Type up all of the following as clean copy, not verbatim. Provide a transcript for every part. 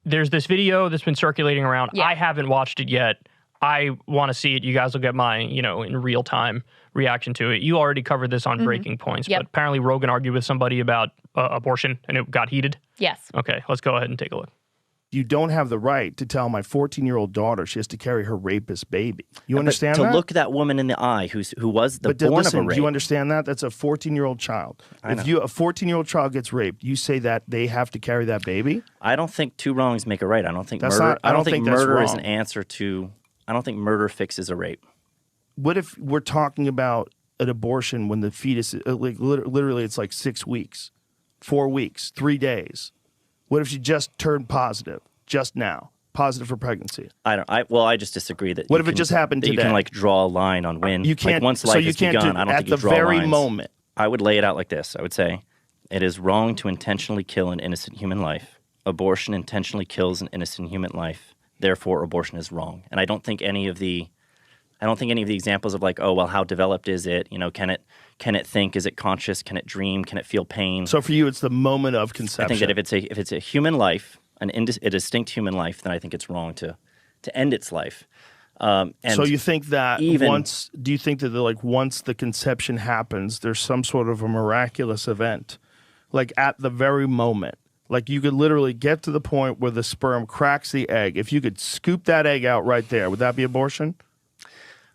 there's this video that's been circulating around. Yeah. I haven't watched it yet. I want to see it. You guys will get my, in real time reaction to it. You already covered this on Breaking Points, but apparently Rogan argued with somebody about abortion and it got heated. Yes. Okay, let's go ahead and take a look. You don't have the right to tell my 14-year-old daughter she has to carry her rapist baby. You understand that? To look that woman in the eye who was the born listen, of a rape. Do you understand that? That's a 14-year-old child. If a 14-year-old child gets raped, you say that they have to carry that baby? I don't think two wrongs make a right. I don't think that's murder. Not, I don't think murder that's is an answer to. I don't think murder fixes a rape. What if we're talking about an abortion when the fetus, literally, it's like 6 weeks, 4 weeks, 3 days? What if she just turned positive? Just now, positive for pregnancy. I just disagree that. What if it just happened today? You can draw a line on when. You can't. Once life has begun, I don't think you draw lines. At the very moment. I would lay it out like this. I would say, it is wrong to intentionally kill an innocent human life. Abortion intentionally kills an innocent human life. Therefore, abortion is wrong. And I don't think any of the examples of like, oh well, how developed is it? Can it think? Is it conscious? Can it dream? Can it feel pain? So for you, it's the moment of conception. I think that if it's a human life. A distinct human life, then I think it's wrong to end its life. And so you think that once the conception happens, there's some sort of a miraculous event, like at the very moment, like you could literally get to the point where the sperm cracks the egg. If you could scoop that egg out right there, would that be abortion?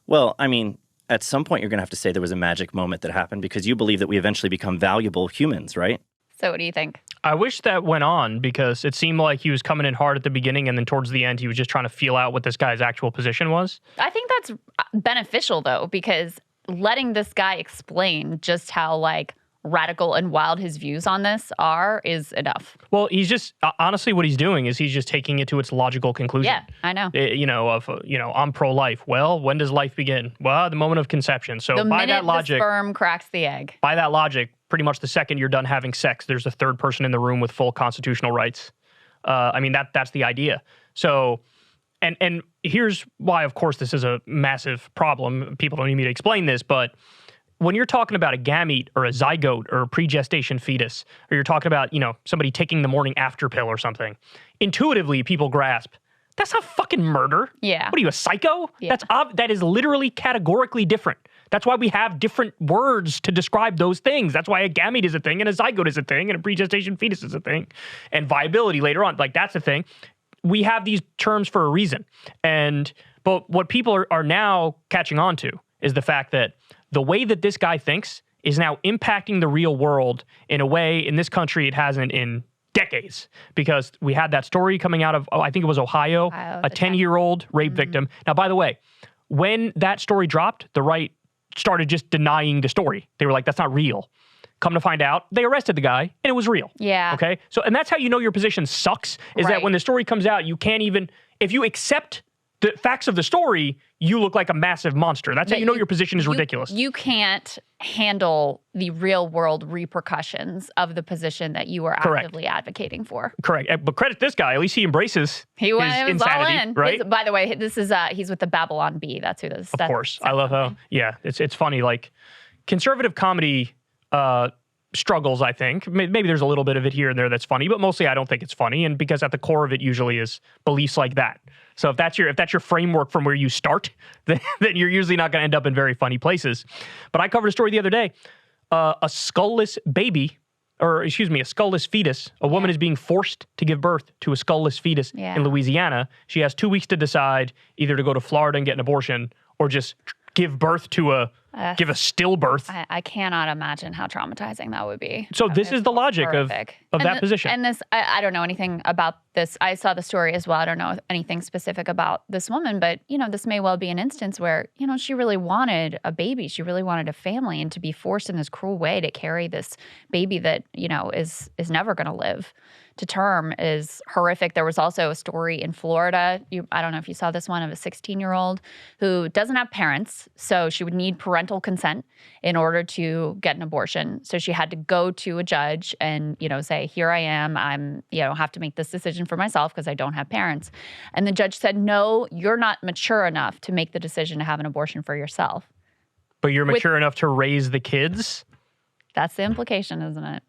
Well, I mean, at some point you're going to have to say there was a magic moment that happened because you believe that we eventually become valuable humans, right? So what do you think? I wish that went on because it seemed like he was coming in hard at the beginning and then towards the end he was just trying to feel out what this guy's actual position was. I think that's beneficial though because letting this guy explain just how radical and wild his views on this is enough. Well, he's just honestly what he's doing is he's just taking it to its logical conclusion. Yeah, I know. I'm pro-life. Well, when does life begin? Well, the moment of conception. So by that logic, the sperm cracks the egg. By that logic, pretty much the second you're done having sex, there's a third person in the room with full constitutional rights. That's the idea. So, and here's why, of course, this is a massive problem. People don't need me to explain this, but when you're talking about a gamete or a zygote or a pregestation fetus, or you're talking about, somebody taking the morning after pill or something, intuitively people grasp, that's not fucking murder. Yeah. What are you, a psycho? Yeah. That is literally categorically different. That's why we have different words to describe those things. That's why a gamete is a thing and a zygote is a thing and a pregestation fetus is a thing and viability later on. That's a thing. We have these terms for a reason. But what people are now catching on to is the fact that the way that this guy thinks is now impacting the real world in a way in this country it hasn't in decades. Because we had that story coming out of, I think it was Ohio a 10-year-old rape victim. Now, by the way, when that story dropped, the right started just denying the story. They were like, that's not real. Come to find out, they arrested the guy, and it was real. Yeah. Okay? So, and that's how you know your position sucks, is that when the story comes out, you can't even, if you accept the facts of the story, you look like a massive monster. That's how you know your position is ridiculous. You can't handle the real world repercussions of the position that you are actively advocating for. Correct. But credit this guy. At least he embraces his insanity, all in. Right? By the way, this is he's with the Babylon Bee. That's who this is. Of course. I love how, it's funny. Like, conservative comedy struggles, I think. Maybe there's a little bit of it here and there that's funny, but mostly I don't think it's funny. And because at the core of it usually is beliefs like that. So if that's your framework from where you start, then you're usually not going to end up in very funny places. But I covered a story the other day. A skullless baby, a skullless fetus. A woman is being forced to give birth to a skullless fetus in Louisiana. She has 2 weeks to decide either to go to Florida and get an abortion or just give birth to give a stillbirth. I cannot imagine how traumatizing that would be. So this is the logic of that position. And this, I don't know anything about this. I saw the story as well. I don't know anything specific about this woman, but, this may well be an instance where, she really wanted a baby. She really wanted a family, and to be forced in this cruel way to carry this baby that, is never going to live to term is horrific. There was also a story in Florida. I don't know if you saw this one, of a 16-year-old who doesn't have parents, so she would need parental consent in order to get an abortion. So she had to go to a judge and, say, here I am. I'm, have to make this decision for myself because I don't have parents. And the judge said, no, you're not mature enough to make the decision to have an abortion for yourself. But you're mature enough to raise the kids? That's the implication, isn't it?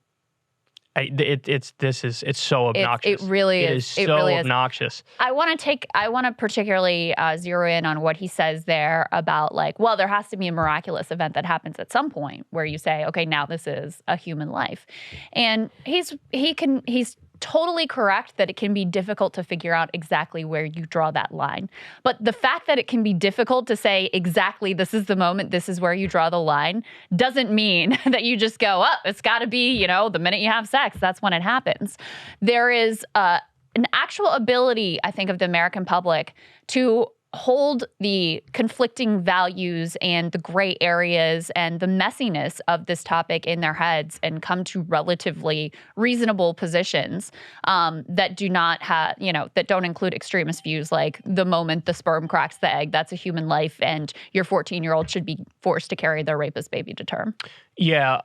It's so obnoxious. It really is. It is so really obnoxious. I want to particularly zero in on what he says there about like, well, there has to be a miraculous event that happens at some point where you say, okay, now this is a human life, and he's totally correct that it can be difficult to figure out exactly where you draw that line. But the fact that it can be difficult to say exactly this is the moment, this is where you draw the line, doesn't mean that you just go, oh, it's got to be, the minute you have sex, that's when it happens. There is an actual ability, I think, of the American public to hold the conflicting values and the gray areas and the messiness of this topic in their heads and come to relatively reasonable positions that do not have, that don't include extremist views like the moment the sperm cracks the egg, that's a human life, and your 14-year-old should be forced to carry their rapist baby to term. Yeah.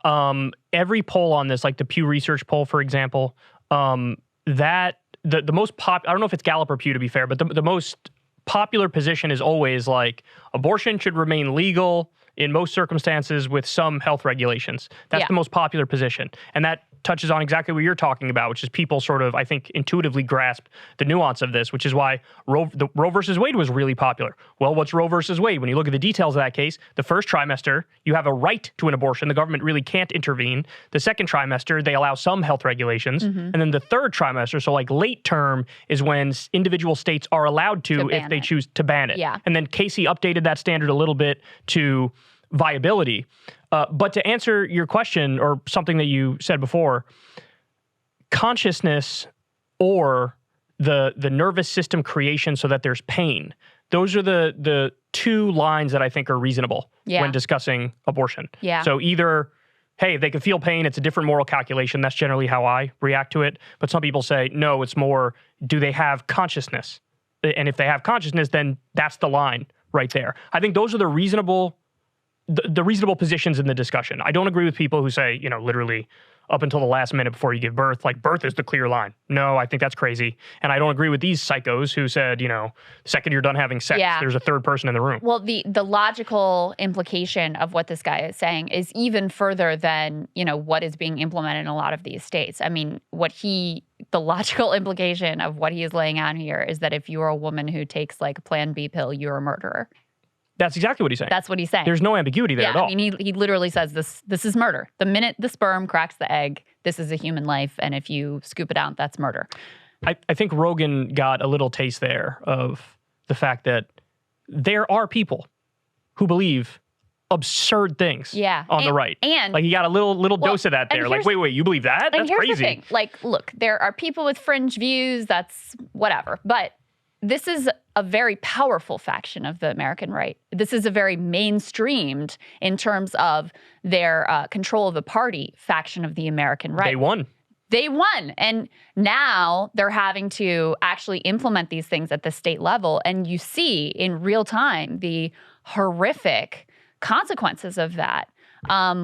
Every poll on this, like the Pew Research poll, for example, that the most I don't know if it's Gallup or Pew, to be fair, but the most popular position is always like abortion should remain legal in most circumstances with some health regulations. That's the most popular position. And that touches on exactly what you're talking about, which is people sort of, I think, intuitively grasp the nuance of this, which is why Roe versus Wade was really popular. Well, what's Roe versus Wade? When you look at the details of that case, the first trimester, you have a right to an abortion. The government really can't intervene. The second trimester, they allow some health regulations. And then the third trimester, so like late term, is when individual states are allowed to if they choose to ban it. And then Casey updated that standard a little bit to viability. But to answer your question, or something that you said before, consciousness or the nervous system creation so that there's pain, those are the two lines that I think are reasonable when discussing abortion. So either, hey, if they can feel pain, it's a different moral calculation. That's generally how I react to it. But some people say, no, it's more, do they have consciousness? And if they have consciousness, then that's the line right there. I think those are the reasonable positions in the discussion. I don't agree with people who say, literally up until the last minute before you give birth, like birth is the clear line. No, I think that's crazy. And I don't agree with these psychos who said, the second you're done having sex, there's a third person in the room. Well, the logical implication of what this guy is saying is even further than, what is being implemented in a lot of these states. I mean, the logical implication of what he is laying out here is that if you're a woman who takes like a Plan B pill, you're a murderer. That's exactly what he's saying. That's what he's saying. There's no ambiguity there at all. I mean, he literally says this is murder. The minute the sperm cracks the egg, this is a human life, and if you scoop it out, that's murder. I think Rogan got a little taste there of the fact that there are people who believe absurd things on the right. And like he got a little dose of that there. Like, wait, you believe that? That's crazy. The thing. Like, look, there are people with fringe views, that's whatever. But this is a very powerful faction of the American right. This is a very mainstreamed, in terms of their control of the party, faction of the American right. They won. And now they're having to actually implement these things at the state level. And you see in real time the horrific consequences of that,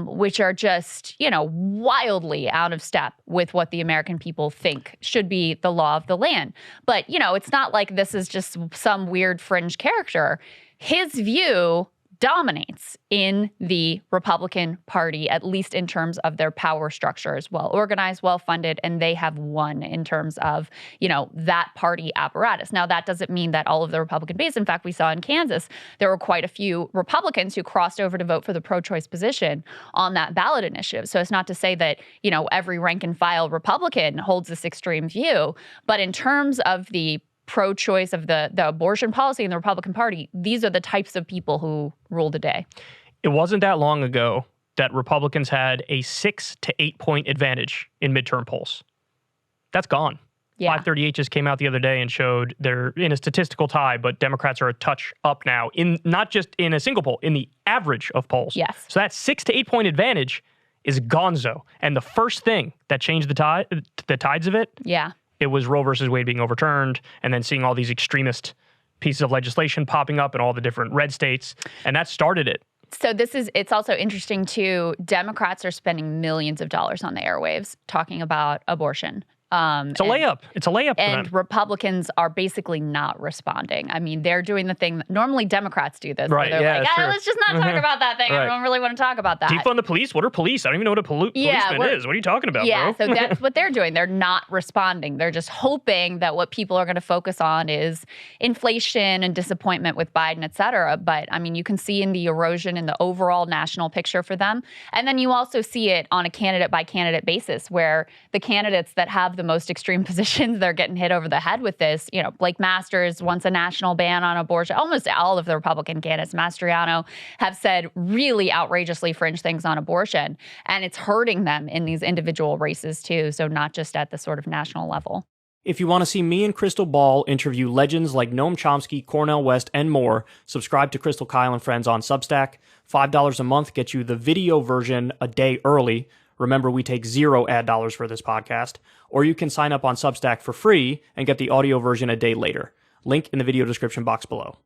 which are just, wildly out of step with what the American people think should be the law of the land. But, it's not like this is just some weird fringe character. His view dominates in the Republican Party, at least in terms of their power structures, well organized, well funded, and they have won in terms of, that party apparatus. Now, that doesn't mean that all of the Republican base, in fact, we saw in Kansas, there were quite a few Republicans who crossed over to vote for the pro-choice position on that ballot initiative. So it's not to say that, every rank and file Republican holds this extreme view, but in terms of the pro-choice of the abortion policy in the Republican Party, these are the types of people who rule the day. It wasn't that long ago that Republicans had a 6 to 8 point advantage in midterm polls. That's gone. 538 just came out the other day and showed they're in a statistical tie, but Democrats are a touch up now, in not just in a single poll, in the average of polls. So that 6 to 8 point advantage is gonzo. And the first thing that changed the tides of it, it was Roe versus Wade being overturned, and then seeing all these extremist pieces of legislation popping up in all the different red states, and that started it. So it's also interesting too, Democrats are spending millions of dollars on the airwaves talking about abortion. It's a layup. It's a layup. And Republicans are basically not responding. I mean, they're doing the thing. Normally, Democrats do this. Right. They're like, sure. let's just not talk about that thing. Right. I don't really want to talk about that. Defund the police? What are police? I don't even know what a policeman is. What are you talking about, bro? So that's what they're doing. They're not responding. They're just hoping that what people are going to focus on is inflation and disappointment with Biden, et cetera. But, I mean, you can see in the erosion in the overall national picture for them. And then you also see it on a candidate-by-candidate basis where the candidates that have the most extreme positions, they're getting hit over the head with this. You know, Blake Masters wants a national ban on abortion. Almost all of the Republican candidates, Mastriano, have said really outrageously fringe things on abortion. And it's hurting them in these individual races too. So not just at the sort of national level. If you want to see me and Krystal Ball interview legends like Noam Chomsky, Cornel West, and more, subscribe to Krystal, Kyle, and Friends on Substack. $5 a month gets you the video version a day early. Remember, we take 0 ad dollars for this podcast. Or you can sign up on Substack for free and get the audio version a day later. Link in the video description box below.